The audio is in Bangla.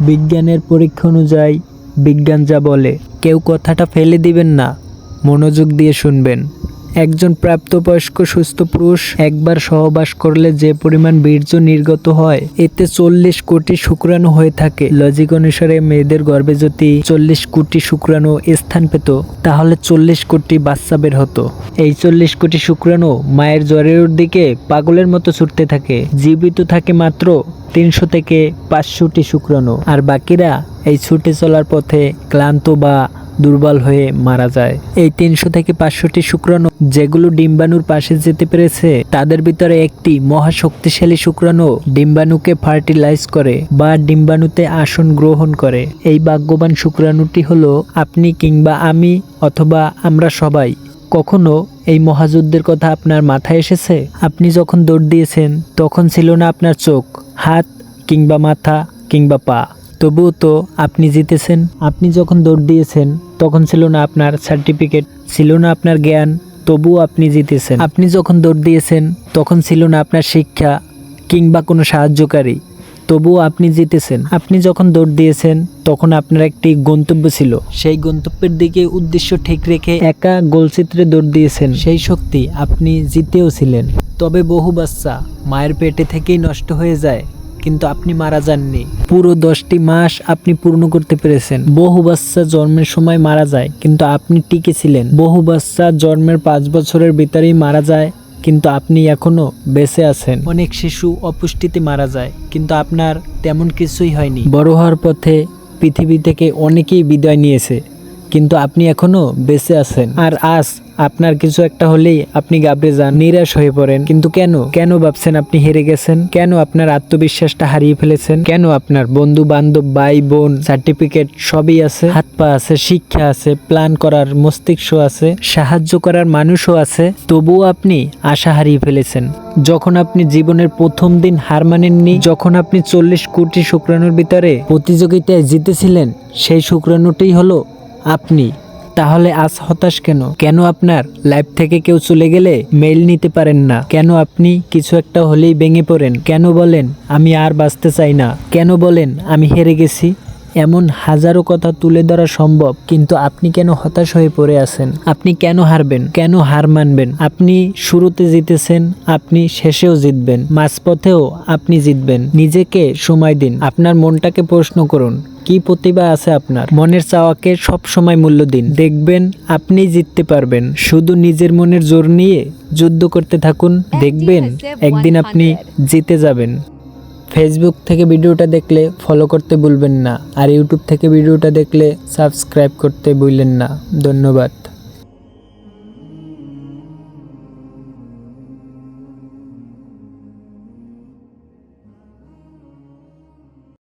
বিজ্ঞানের পরীক্ষা অনুযায়ী বিজ্ঞান যা বলে কেউ কথাটা ফেলে দিবেন না, মনোযোগ দিয়ে শুনবেন। একজন প্রাপ্তবয়স্ক সুস্থ পুরুষ একবার সহবাস করলে যে পরিমাণ বীর্য নির্গত হয় এতে 40 কোটি শুক্রাণু হয়ে থাকে। লজিক অনুসারে মেয়েদের গর্ভে যদি 40 কোটি শুক্রাণু স্থান পেত তাহলে 40 কোটি বাচ্চা বের হতো। এই 40 কোটি শুক্রাণু মায়ের জরায়ুর দিকে পাগলের মতো ছুটতে থাকে। জীবিত থাকে মাত্র 300 থেকে 500টি শুক্রাণু, আর বাকিরা এই ছুটে চলার পথে ক্লান্ত বা দুর্বল হয়ে মারা যায়। এই 300 থেকে 500টি শুক্রাণু যেগুলো ডিম্বাণুর পাশে যেতে পেরেছে তাদের ভিতরে একটি মহাশক্তিশালী শুক্রাণু ডিম্বাণুকে ফার্টিলাইজ করে বা ডিম্বাণুতে আসন গ্রহণ করে। এই ভাগ্যবান শুক্রাণুটি হলো আপনি কিংবা আমি অথবা আমরা সবাই। কখনো এই মহাযুদ্ধের কথা আপনার মাথায় এসেছে? আপনি যখন দৌড় দিয়েছেন তখন ছিল না আপনার চোখ, হাত কিংবা মাথা কিংবা পা, তবুও তো আপনি জিতেছেন। আপনি যখন দৌড় দিয়েছেন তখন ছিল না আপনার সার্টিফিকেট, ছিল না আপনার জ্ঞান, তবুও আপনি জিতেছেন। আপনি যখন দৌড় দিয়েছেন তখন ছিল না আপনার শিক্ষা কিংবা কোনো সাহায্যকারী, তবুও আপনি জিতেছেন। আপনি যখন দৌড় দিয়েছেন তখন আপনার একটি গন্তব্য ছিল, সেই গন্তব্যের দিকে উদ্দেশ্য ঠিক রেখে একা গোলচিত্রে দৌড় দিয়েছেন, সেই শক্তি আপনি জিতেও ছিলেন। তবে বহু বাচ্চা মায়ের পেটে থেকেই নষ্ট হয়ে যায়, কিন্তু আপনি মারা যাননি। পুরো 10টি মাস আপনি পূর্ণ করতে পেরেছেন। বহু বাচ্চা জন্মের সময় মারা যায় কিন্তু আপনি টিকে ছিলেন। বহু বাচ্চা জন্মের 5 বছরের ভিতরেই মারা যায় কিন্তু আপনি এখনো বেঁচে আছেন। অনেক শিশু অপুষ্টিতে মারা যায় কিন্তু আপনার তেমন কিছুই হয়নি। বড় হওয়ার পথে পৃথিবী থেকে অনেকেই বিদায় নিয়েছে কিন্তু আপনি এখনো বেঁচে আছেন। আর আজ আপনার কিছু একটা হলেই আপনি ঘাবড়ে যান, নিরাশ হয়ে পড়েন। কিন্তু কেন ভাবছেন আপনি হেরে গেছেন? কেন আপনার আত্মবিশ্বাসটা হারিয়ে ফেলেছেন? কেন আপনার বন্ধু বান্ধব, ভাই বোন, সার্টিফিকেট সবই আছে, হাত পা আছে, শিক্ষা আছে, প্ল্যান করার মস্তিষ্ক আছে, সাহায্য করার মানুষও আছে, তবুও আপনি আশা হারিয়ে ফেলেছেন? যখন আপনি জীবনের প্রথম দিন হার মানেননি, যখন আপনি 40 কোটি শুক্রাণুর ভিতরে প্রতিযোগিতায় জিতেছিলেন, সেই শুক্রাণুটাই হলো আপনি। তাহলে আজ হতাশ কেন? কেন আপনার লাইফ থেকে কেউ চলে গেলে মেইল নিতে পারেন না? কেন আপনি কিছু একটা হলেই ভেঙে পড়েন? কেন বলেন আমি আর বাঁচতে চাই না? কেন বলেন আমি হেরে গেছি? এমন হাজারো কথা তুলে ধরা সম্ভব, কিন্তু আপনি কেন হতাশ হয়ে পড়ে আছেন? আপনি কেন হারবেন? কেন হার মানবেন? আপনি শুরুতে জিতেছেন, আপনি শেষেও জিতবেন, মাঝপথেও আপনি জিতবেন। নিজেকে সময় দিন, আপনার মনটাকে প্রশ্ন করুন কি প্রতিভা আছে আপনার। মনের চাওয়াকে সব সময় মূল্য দিন, দেখবেন আপনি জিততে পারবেন। শুধু নিজের মনের জোর নিয়ে যুদ্ধ করতে থাকুন, দেখবেন একদিন আপনি জিতে যাবেন। ফেসবুক থেকে ভিডিওটা দেখলে ফলো করতে ভুলবেন না, আর ইউটিউব থেকে ভিডিওটা দেখলে সাবস্ক্রাইব করতে ভুলবেন না। ধন্যবাদ।